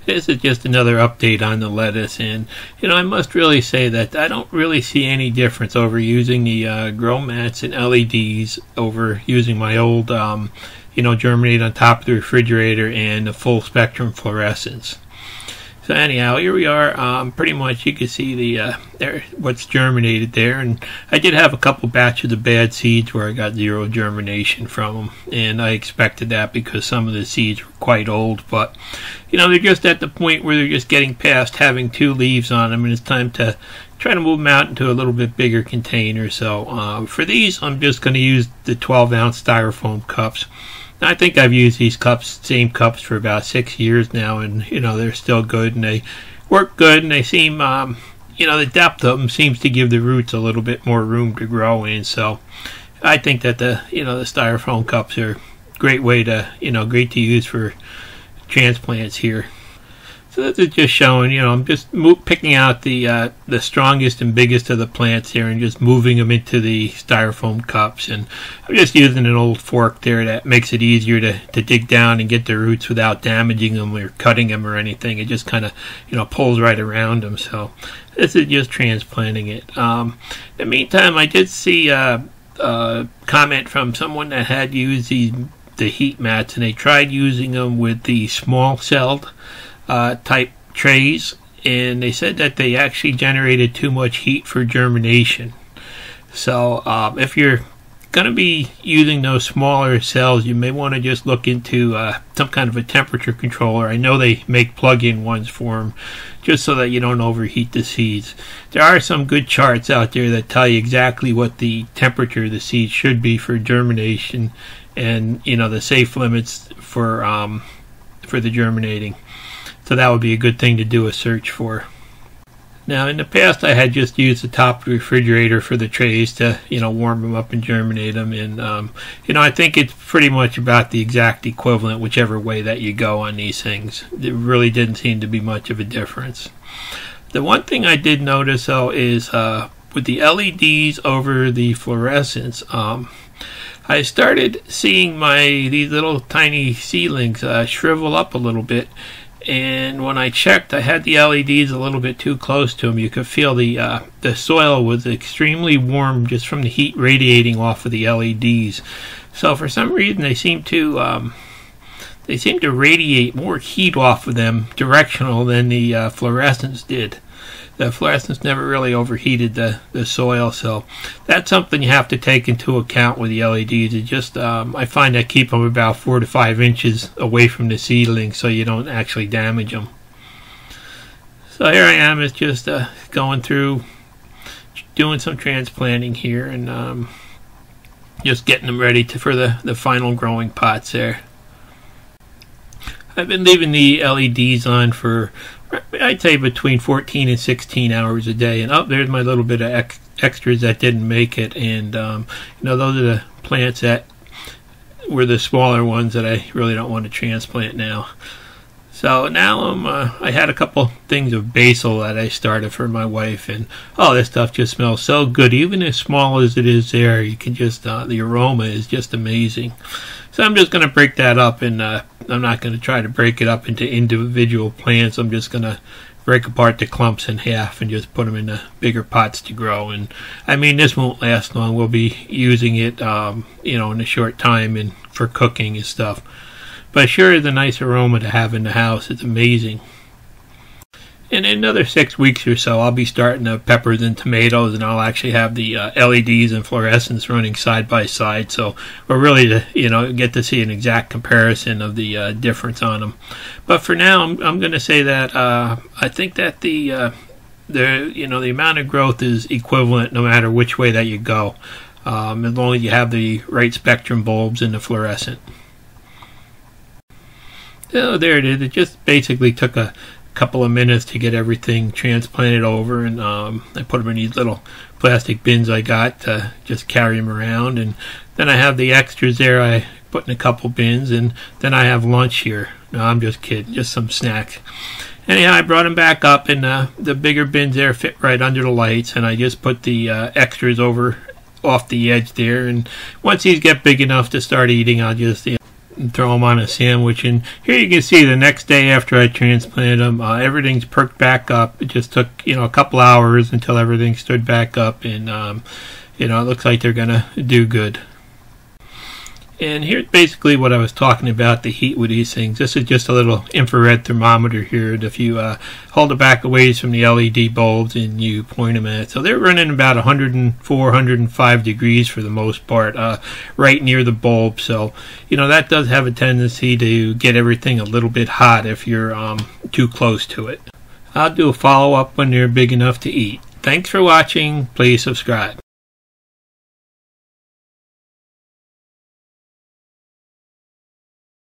This is just another update on the lettuce, and I must really say that I don't really see any difference over using the grow mats and LEDs over using my old germinate on top of the refrigerator and the full spectrum fluorescence. So anyhow, here we are. Pretty much you can see there what's germinated there, and I did have a couple batches of bad seeds where I got zero germination from them, and I expected that because some of the seeds were quite old. But they're just at the point where they're just getting past having 2 leaves on them, and it's time to try to move them out into a little bit bigger container. So for these, I'm just going to use the 12-ounce styrofoam cups. I think I've used these same cups for about 6 years now, and they're still good, and they work good, and they seem, the depth of them seems to give the roots a little bit more room to grow in. So I think that the styrofoam cups are a great way to, great to use for transplants here. So this is just showing, I'm just picking out the strongest and biggest of the plants here and just moving them into the styrofoam cups. And I'm just using an old fork there that makes it easier to dig down and get the roots without damaging them or cutting them or anything. It just kind of, pulls right around them. So this is just transplanting it. In the meantime, I did see a comment from someone that had used the heat mats, and they tried using them with the small-celled type trays, and they said that they actually generated too much heat for germination. So if you're going to be using those smaller cells, you may want to just look into some kind of a temperature controller. I know they make plug-in ones for them, just so that you don't overheat the seeds. There are some good charts out there that tell you exactly what the temperature of the seeds should be for germination, and the safe limits for the germinating. So that would be a good thing to do a search for. Now, in the past, I had just used the top of the refrigerator for the trays to, warm them up and germinate them. And, I think it's pretty much about the exact equivalent, whichever way that you go on these things. There really didn't seem to be much of a difference. The one thing I did notice, though, is with the LEDs over the fluorescents, I started seeing these little tiny seedlings shrivel up a little bit. And when I checked, I had the LEDs a little bit too close to them. You could feel the soil was extremely warm just from the heat radiating off of the LEDs. So for some reason, they seem to radiate more heat off of them directional than the fluorescents did. The fluorescents never really overheated the soil, so that's something you have to take into account with the LEDs. It just I find I keep them about 4 to 5 inches away from the seedling so you don't actually damage them. So here I am, it's just going through, doing some transplanting here, and just getting them ready for the final growing pots there. I've been leaving the LEDs on for, I'd say, between 14 and 16 hours a day. And there's my little bit of extras that didn't make it. And, those are the plants that were the smaller ones that I really don't want to transplant now. So now I had a couple things of basil that I started for my wife. And, this stuff just smells so good. Even as small as it is there, you can just, the aroma is just amazing. So I'm just going to break that up, and I'm not going to try to break it up into individual plants. I'm just going to break apart the clumps in half and just put them in the bigger pots to grow. And I mean, this won't last long. We'll be using it, in a short time and for cooking and stuff. But sure is a nice aroma to have in the house. It's amazing. And in another 6 weeks or so, I'll be starting the peppers and tomatoes, and I'll actually have the LEDs and fluorescents running side by side. So we're really to, get to see an exact comparison of the difference on them. But for now, I'm going to say that I think that the amount of growth is equivalent no matter which way that you go, as long as you have the right spectrum bulbs in the fluorescent. So there it is. It just basically took a couple of minutes to get everything transplanted over, and I put them in these little plastic bins I got to just carry them around. And then I have the extras there I put in a couple bins, and then I have lunch here. No, I'm just kidding, just some snacks. Anyhow, I brought them back up, and the bigger bins there fit right under the lights, and I just put the extras over off the edge there. And once these get big enough to start eating, I'll just and throw them on a sandwich. And here you can see the next day after I transplanted them, everything's perked back up. It just took, a couple hours until everything stood back up, and it looks like they're gonna do good. And here's basically what I was talking about, the heat with these things. This is just a little infrared thermometer here. If you hold it back a ways from the LED bulbs and you point them at it. So they're running about 104, 105 degrees for the most part, right near the bulb. So, that does have a tendency to get everything a little bit hot if you're too close to it. I'll do a follow-up when they're big enough to eat. Thanks for watching. Please subscribe.